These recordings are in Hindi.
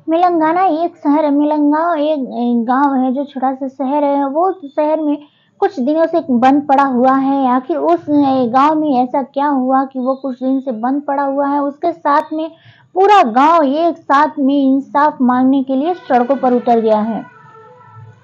मेलंगाना एक शहर है, मेलंगाँव एक गाँव है जो छोटा-सा शहर है, वो शहर में कुछ दिनों से बंद पड़ा हुआ है। आखिर उस गाँव में ऐसा क्या हुआ कि वो कुछ दिन से बंद पड़ा हुआ है? उसके साथ में पूरा गाँव एक साथ में इंसाफ माँगने के लिए सड़कों पर उतर गया है।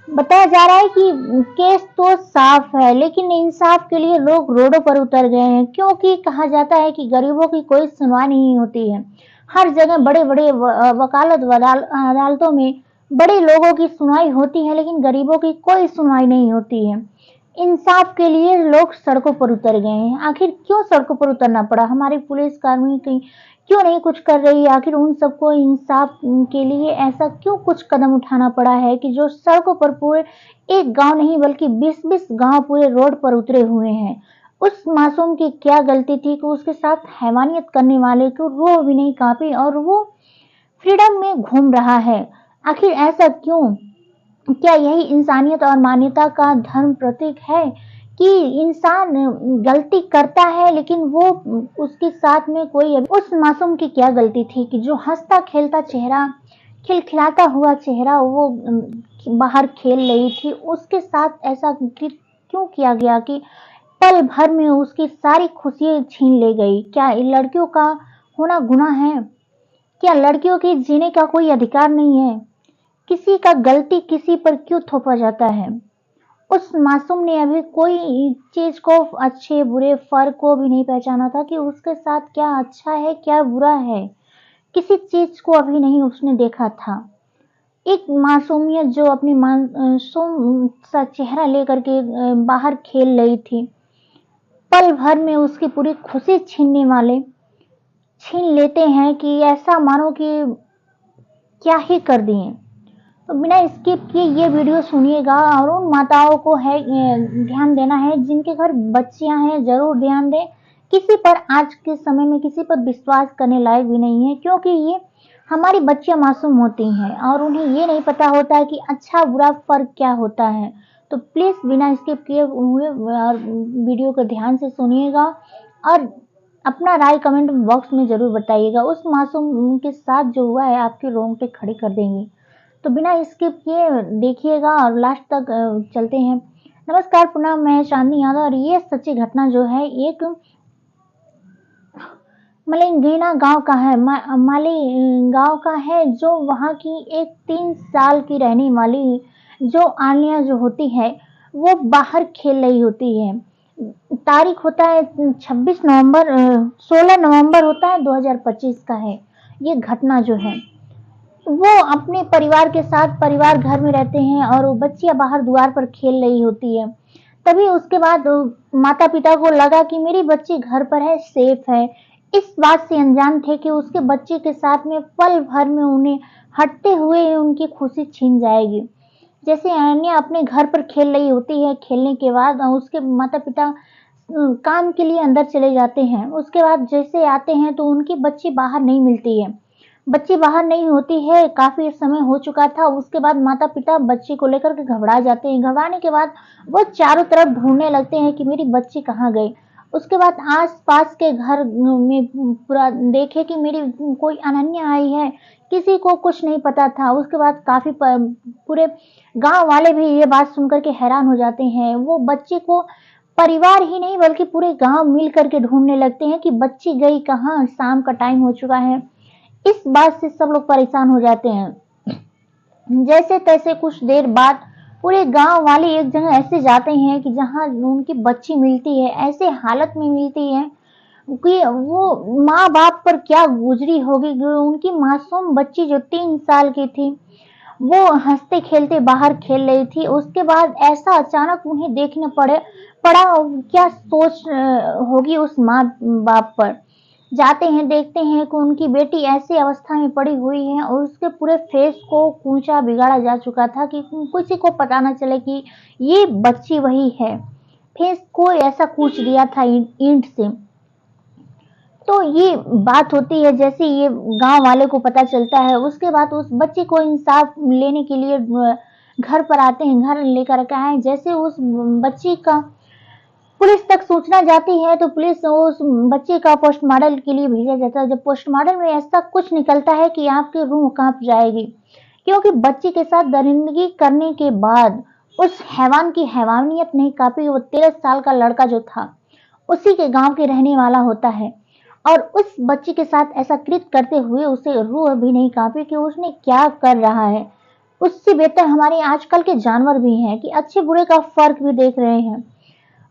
बताया जा रहा है कि केस तो साफ है, लेकिन इंसाफ के लिए लोग रोडों पर उतर गए हैं, क्योंकि कहा जाता है कि गरीबों की कोई सुनवाई नहीं होती है। हर जगह बड़े-बड़े वकालत अदालतों में बड़े लोगों की सुनवाई होती है, लेकिन गरीबों की कोई सुनवाई नहीं होती है। इंसाफ के लिए लोग सड़कों पर उतर गए हैं। आखिर क्यों सड़कों पर उतरना पड़ा? हमारी पुलिसकर्मी की क्यों नहीं कुछ कर रही है? आखिर उन सबको इंसाफ के लिए ऐसा क्यों कुछ कदम उठाना पड़ा है कि जो सड़कों पर पूरे एक गाँव नहीं बल्कि 20-20 गाँव पूरे रोड पर उतरे हुए हैं। उस मासूम की क्या गलती थी कि उसके साथ हैवानियत करने वाले को वो भी नहीं काँपी और वो फ्रीडम में घूम रहा है। आखिर ऐसा क्यों? क्या यही इंसानियत और मानवता का धर्म प्रतीक है कि इंसान गलती करता है, लेकिन वो उसके साथ में कोई उस मासूम की क्या गलती थी कि जो हँसता-खेलता चेहरा, खिलखिलाता हुआ चेहरा वो बाहर खेल रही थी, उसके साथ ऐसा क्यों किया गया कि पल भर में उसकी सारी खुशियाँ छीन ली गई? क्या लड़कियों का होना गुनाह है? क्या लड़कियों के जीने का कोई अधिकार नहीं है? किसी का गलती किसी पर क्यों थोपा जाता है? उस मासूम ने अभी कोई चीज़ को अच्छे-बुरे फ़र्क को भी नहीं पहचाना था कि उसके साथ क्या अच्छा है, क्या बुरा है। किसी चीज़ को अभी नहीं उसने देखा था। एक मासूमियत जो अपनी मासूम सा चेहरा लेकर के बाहर खेल रही थी। पल भर में उसकी पूरी खुशी छीन लेते हैं कि ऐसा मानो कि क्या ही कर दिए। तो बिना स्किप किए ये वीडियो सुनिएगा और उन माताओं को है ध्यान देना है जिनके घर बच्चियां हैं, ज़रूर ध्यान दें। किसी पर आज के समय में किसी पर विश्वास करने लायक भी नहीं है, क्योंकि ये हमारी बच्चियां मासूम होती हैं और उन्हें ये नहीं पता होता है कि अच्छा-बुरा फ़र्क क्या होता है। तो प्लीज़ बिना स्किप किए हुए और वीडियो को ध्यान से सुनिएगा और अपना राय कमेंट बॉक्स में ज़रूर बताइएगा। उस मासूम के साथ जो हुआ है आपके रोंगटे खड़े कर देंगे। तो बिना स्किप किए देखिएगा और लास्ट तक चलते हैं। नमस्कार, पुनः मैं चांदनी यादव और ये सच्ची घटना जो है एक मलिंगीना गाँव का है। गाँव का है, जो वहाँ की एक 3 साल की रहने वाली जो आन्या जो होती है, वो बाहर खेल रही होती है। तारीख होता है 16 नवंबर होता है 2025 का है ये घटना जो है। वो अपने परिवार के साथ परिवार घर में रहते हैं और वो बच्चियाँ बाहर द्वार पर खेल रही होती है। तभी उसके बाद माता-पिता को लगा कि मेरी बच्ची घर पर है, सेफ है। इस बात से अनजान थे कि उसके बच्चे के साथ में पल भर में उन्हें हटते हुए उनकी खुशी छीन जाएगी। जैसे अनन्या अपने घर पर खेल रही होती है, खेलने के बाद उसके माता-पिता काम के लिए अंदर चले जाते हैं। उसके बाद जैसे आते हैं तो उनकी बच्ची बाहर नहीं मिलती है। बच्ची बाहर नहीं होती है, काफ़ी समय हो चुका था। उसके बाद माता-पिता बच्ची को लेकर के घबरा जाते हैं। घबराने के बाद वो चारों तरफ ढूँढने लगते हैं कि मेरी बच्ची कहाँ गई? उसके बाद आस-पास के घर में पूरा देखे कि मेरी कोई अनन्या आई है, किसी को कुछ नहीं पता था। उसके बाद काफ़ी पूरे गाँव वाले भी ये बात सुनकर के हैरान हो जाते हैं। वो बच्ची को परिवार ही नहीं बल्कि पूरे गाँव मिल कर के ढूँढने लगते हैं कि बच्ची गई कहाँ? शाम का टाइम हो चुका है। इस बात से सब लोग परेशान हो जाते हैं। जैसे-तैसे कुछ देर बाद पूरे गाँव वाले एक जगह ऐसे जाते हैं कि जहाँ उनकी बच्ची मिलती है, ऐसे हालत में मिलती है कि वो माँ-बाप पर क्या गुज़री होगी। उनकी मासूम बच्ची जो 3 साल की थी, वो हँसते-खेलते बाहर खेल रही थी। उसके बाद ऐसा अचानक उन्हें देखना पड़ा, क्या सोच होगी उस माँ-बाप पर। जाते हैं, देखते हैं कि उनकी बेटी ऐसी अवस्था में पड़ी हुई है और उसके पूरे फेस को कूचा बिगाड़ा जा चुका था कि किसी को पता ना चले कि ये बच्ची वही है। फेस को ऐसा कूच दिया था ईंट से। तो ये बात होती है, जैसे ये गाँव वाले को पता चलता है, उसके बाद उस बच्चे को इंसाफ लेने के लिए घर पर आते हैं, घर लेकर के आए। जैसे उस बच्ची का पुलिस तक सूचना जाती है तो पुलिस उस बच्चे का पोस्टमार्टम के लिए भेजा जाता है। जब पोस्टमार्टम में ऐसा कुछ निकलता है कि आपकी रूह कांप जाएगी, क्योंकि बच्चे के साथ दरिंदगी करने के बाद उस हैवान की हैवानियत नहीं कांपी। वो 13 साल का लड़का जो था उसी के गांव के रहने वाला होता है और उस बच्चे के साथ ऐसा कृत्य करते हुए उसे रूह भी नहीं कांपी कि उसने क्या कर रहा है। उससे बेहतर हमारे आजकल के जानवर भी हैं कि अच्छे बुरे का फर्क भी देख रहे हैं।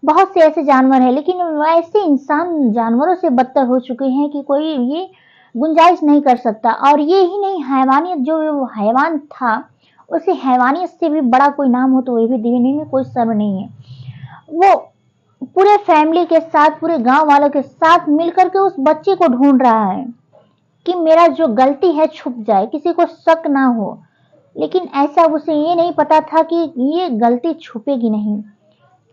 बहुत से ऐसे जानवर हैं, लेकिन वैसे इंसान जानवरों से बदतर हो चुके हैं कि कोई ये गुंजाइश नहीं कर सकता। और ये ही नहीं, हैवानियत जो वो हैवान था, उसे हैवानियत से भी बड़ा कोई नाम हो तो वही भी देने में कोई शर्म नहीं है। वो पूरे फैमिली के साथ, पूरे गांव वालों के साथ मिलकर के उस बच्चे को ढूंढ रहा है कि मेरा जो गलती है छुप जाए, किसी को शक ना हो। लेकिन ऐसा उसे ये नहीं पता था कि ये गलती छुपेगी नहीं,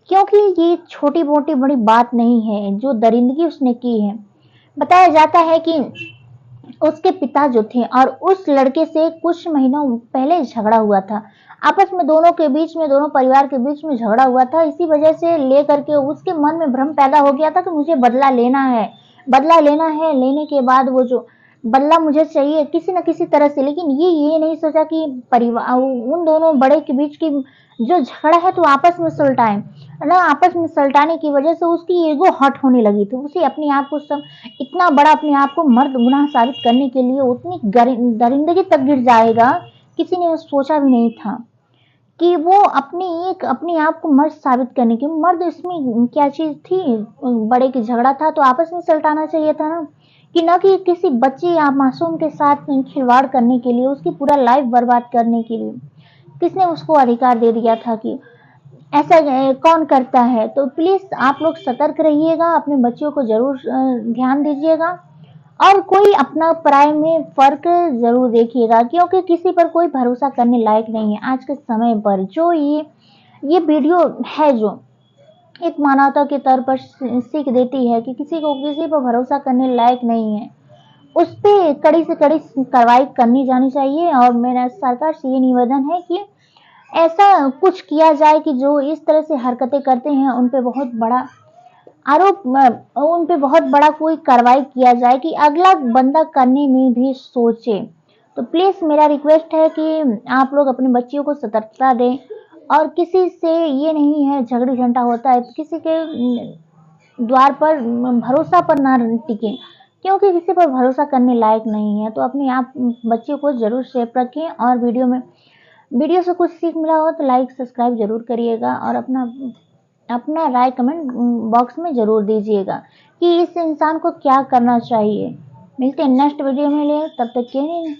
क्योंकि ये छोटी मोटी बड़ी बात नहीं है जो दरिंदगी उसने की है। बताया जाता है कि उसके पिता जो थे और उस लड़के से कुछ महीनों पहले झगड़ा हुआ था। आपस में दोनों के बीच में, दोनों परिवार के बीच में झगड़ा हुआ था। इसी वजह से लेकर के उसके मन में भ्रम पैदा हो गया था कि मुझे बदला लेना है, बदला लेना है। लेने के बाद वो जो बदला मुझे चाहिए किसी न किसी तरह से। लेकिन ये नहीं सोचा कि परिवार, उन दोनों बड़े के बीच की जो झगड़ा है तो आपस में सुलटाएं ना। आपस में सल्टाने की वजह से उसकी ईगो हर्ट होने लगी थी। उसे अपने आप को सब इतना बड़ा, अपने आप को मर्द गुनाह साबित करने के लिए उतनी दरिंदगी तक गिर जाएगा, किसी ने सोचा भी नहीं था कि वो अपने आप को मर्द साबित करने की। मर्द इसमें क्या चीज थी, बड़े की झगड़ा था तो आपस में सल्टाना चाहिए था ना, कि न कि किसी बच्चे या मासूम के साथ खिलवाड़ करने के लिए, उसकी पूरा लाइफ बर्बाद करने के लिए किसने उसको अधिकार दे दिया था कि ऐसा कौन करता है। तो प्लीज आप लोग सतर्क रहिएगा, अपने बच्चों को जरूर ध्यान दीजिएगा और कोई अपना पराये में फर्क जरूर देखिएगा, क्योंकि किसी पर कोई भरोसा करने लायक नहीं है आज के समय पर। जो ये वीडियो है जो एक मानवता के तौर पर सीख देती है कि किसी पर भरोसा करने लायक नहीं है, उस पे कड़ी से कड़ी कार्रवाई करनी जानी चाहिए। और मेरा सरकार से ये निवेदन है कि ऐसा कुछ किया जाए कि जो इस तरह से हरकतें करते हैं उन पे बहुत बड़ा आरोप, उन पे बहुत बड़ा कोई कार्रवाई किया जाए कि अगला बंदा करने में भी सोचे। तो प्लीज मेरा रिक्वेस्ट है कि आप लोग अपने बच्चियों को सतर्कता दें और किसी से ये नहीं है झगड़ी झंटा होता है तो किसी के द्वार पर भरोसा पर ना टिके, क्योंकि किसी पर भरोसा करने लायक नहीं है। तो अपने आप बच्चियों को जरूर सेफ रखें और वीडियो से कुछ सीख मिला हो तो लाइक सब्सक्राइब जरूर करिएगा और अपना राय कमेंट बॉक्स में जरूर दीजिएगा कि इस इंसान को क्या करना चाहिए। मिलते हैं नेक्स्ट वीडियो में, तब तक के लिए